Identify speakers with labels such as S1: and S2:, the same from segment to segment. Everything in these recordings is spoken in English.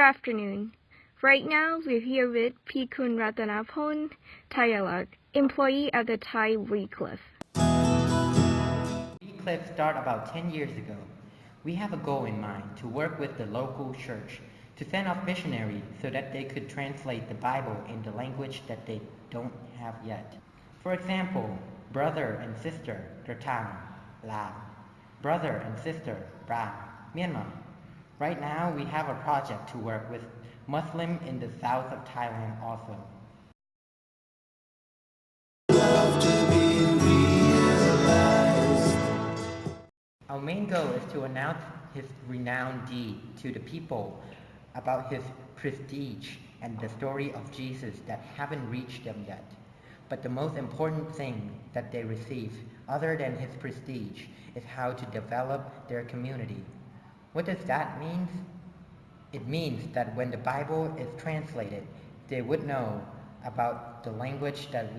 S1: afternoon. Right now, we're here with Pikun Ratanapon Tayalak, employee at the Thai Wycliffe.
S2: Wycliffe started about 10 years ago. We have a goal in mind to work with the local church to send off missionaries so that they could translate the Bible in the language that they don't have yet. For example, brother and sister, Ratang, Lao. Brother and sister, Bra, Myanmar. Right now, we have a project to work with Muslims in the south of Thailand also. Our main goal is to announce his renowned deed to the people about his prestige and the story of Jesus that haven't reached them yet. But the most important thing that they receive, other than his prestige, is how to develop their community. What does that mean? It means that when the Bible is translated, they would know about the language that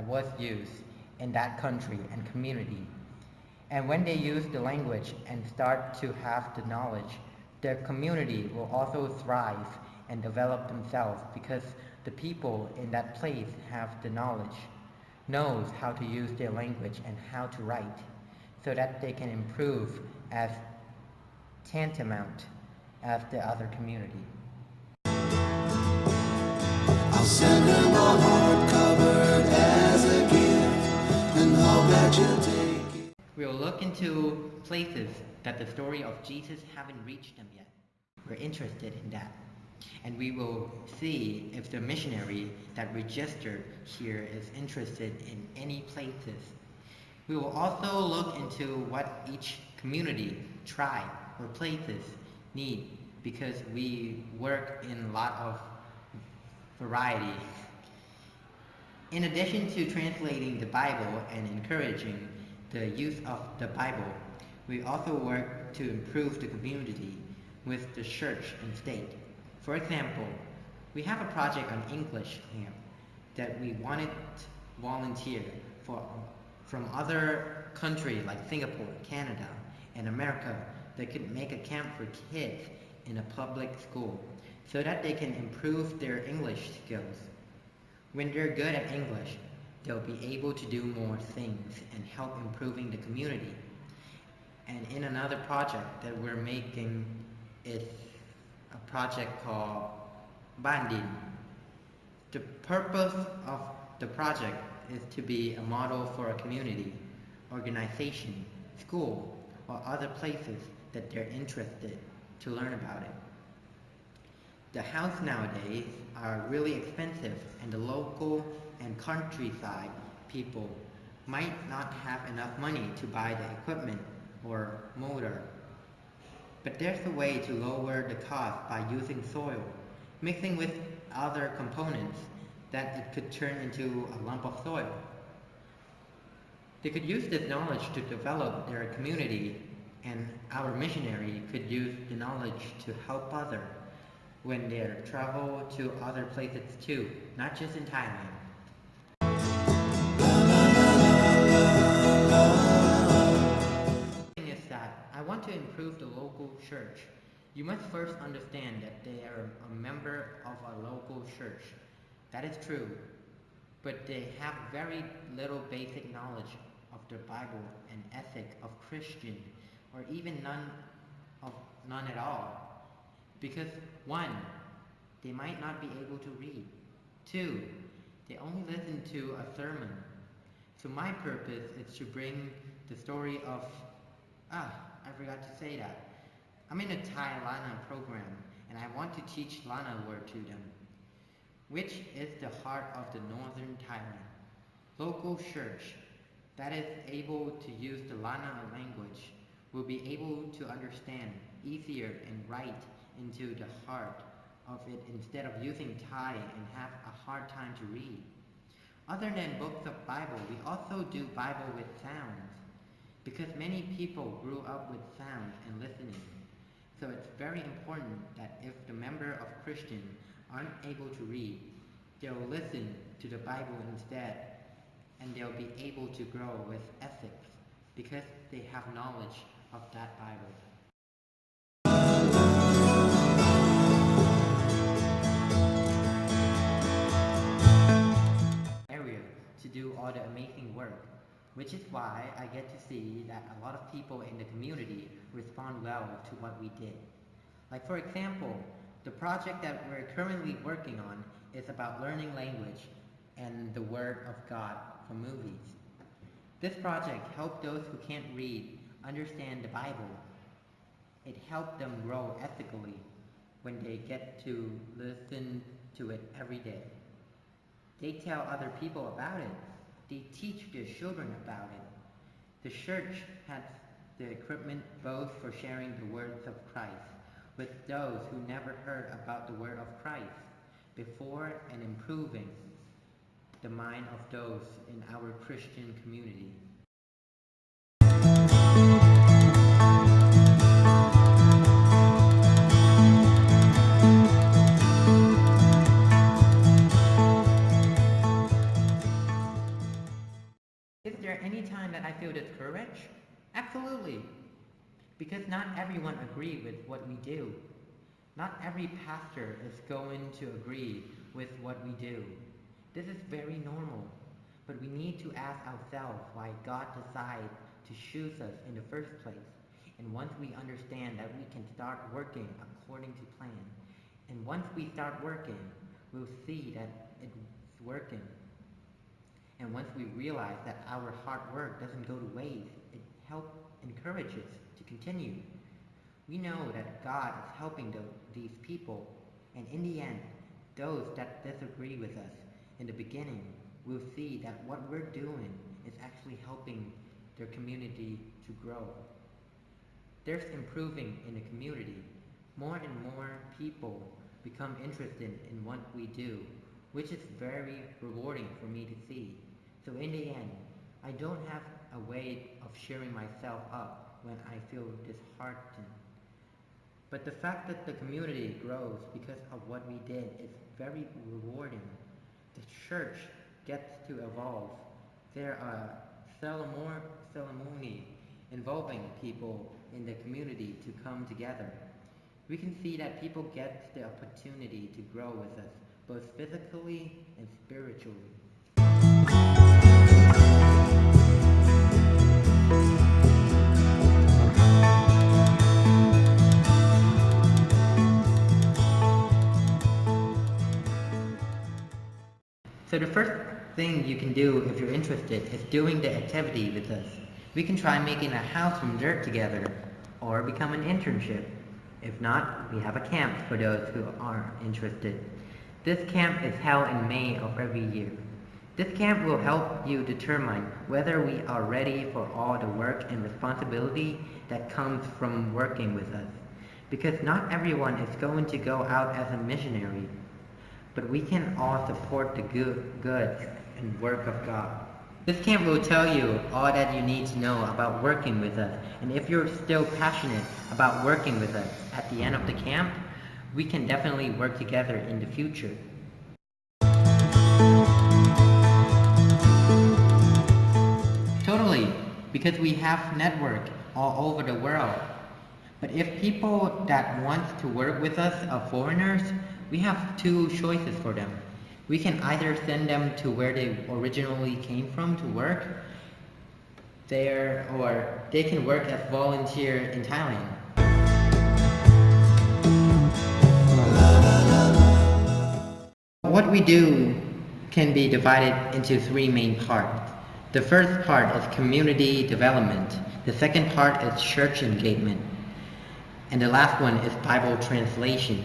S2: was used in that country and community. And when they use the language and start to have the knowledge, their community will also thrive and develop themselves because the people in that place have the knowledge, knows how to use their language and how to write, so that they can improve as tantamount as the other community.
S3: I'll send them a hardcover as a gift and hope that you'll take it.
S2: We'll look into places that the story of Jesus haven't reached them yet. We're interested in that. And we will see if the missionary that registered here is interested in any places. We will also look into what each community, tribe, or places need, because we work in a lot of variety. In addition to translating the Bible and encouraging the use of the Bible, we also work to improve the community with the church and state. For example, we have a project on English camp that we wanted volunteer from other countries like Singapore, Canada, and America that could make a camp for kids in a public school so that they can improve their English skills. When they're good at English, they'll be able to do more things and help improving the community. And in another project that we're making is a project called Bandin. The purpose of the project is to be a model for a community, organization, school, or other places that they're interested to learn about it. The house nowadays are really expensive, and the local and countryside people might not have enough money to buy the equipment or motor. But there's a way to lower the cost by using soil, mixing with other components that it could turn into a lump of soil. They could use this knowledge to develop their community, and our missionary could use the knowledge to help others when they travel to other places too, not just in Thailand. The thing is that I want to improve the local church. You must first understand that they are a member of a local church. That is true, but they have very little basic knowledge of the Bible and ethic of Christian, or even none at all. Because 1, they might not be able to read. 2, they only listen to a sermon. So my purpose is to bring the story of, I forgot to say that. I'm in a Thai Lana program, and I want to teach Lana word to them, which is the heart of the northern Thailand. Local church that is able to use the Lana language will be able to understand easier and write into the heart of it instead of using Thai and have a hard time to read. Other than books of Bible, we also do Bible with sounds, because many people grew up with sound and listening. So it's very important that if the member of Christian aren't able to read, they'll listen to the Bible instead, and they'll be able to grow with ethics because they have knowledge of that Bible. all the amazing work, which is why I get to see that a lot of people in the community respond well to what we did. Like for example, the project that we're currently working on is about learning language and the Word of God from movies. This project helped those who can't read understand the Bible. It helped them grow ethically when they get to listen to it every day. They tell other people about it. They teach their children about it. The church has the equipment both for sharing the words of Christ with those who never heard about the word of Christ before and improving the mind of those in our Christian community. Is there any time that I feel discouraged? Absolutely. Because not everyone agrees with what we do. Not every pastor is going to agree with what we do. This is very normal, but we need to ask ourselves why God decided to choose us in the first place. And once we understand that we can start working according to plan, and once we start working, we'll see that it's working. And once we realize that our hard work doesn't go to waste, it helps encourage us to continue. We know that God is helping these people, and in the end, those that disagree with us in the beginning will see that what we're doing is actually helping their community to grow. There's improving in the community. More and more people become interested in what we do, which is very rewarding for me to see. So in the end, I don't have a way of cheering myself up when I feel disheartened. But the fact that the community grows because of what we did is very rewarding. The church gets to evolve. There are ceremonies involving people in the community to come together. We can see that people get the opportunity to grow with us, both physically and spiritually. So the first thing you can do if you're interested is doing the activity with us. We can try making a house from dirt together, or become an internship. If not, we have a camp for those who are interested. This camp is held in May of every year. This camp will help you determine whether we are ready for all the work and responsibility that comes from working with us. Because not everyone is going to go out as a missionary, but we can all support the good and work of God. This camp will tell you all that you need to know about working with us, and if you're still passionate about working with us at the end of the camp, we can definitely work together in the future. Totally, because we have network all over the world. But if people that want to work with us are foreigners, we have two choices for them. We can either send them to where they originally came from to work there, or they can work as volunteer in Thailand. What we do can be divided into three main parts. The first part is community development. The second part is church engagement. And the last one is Bible translation.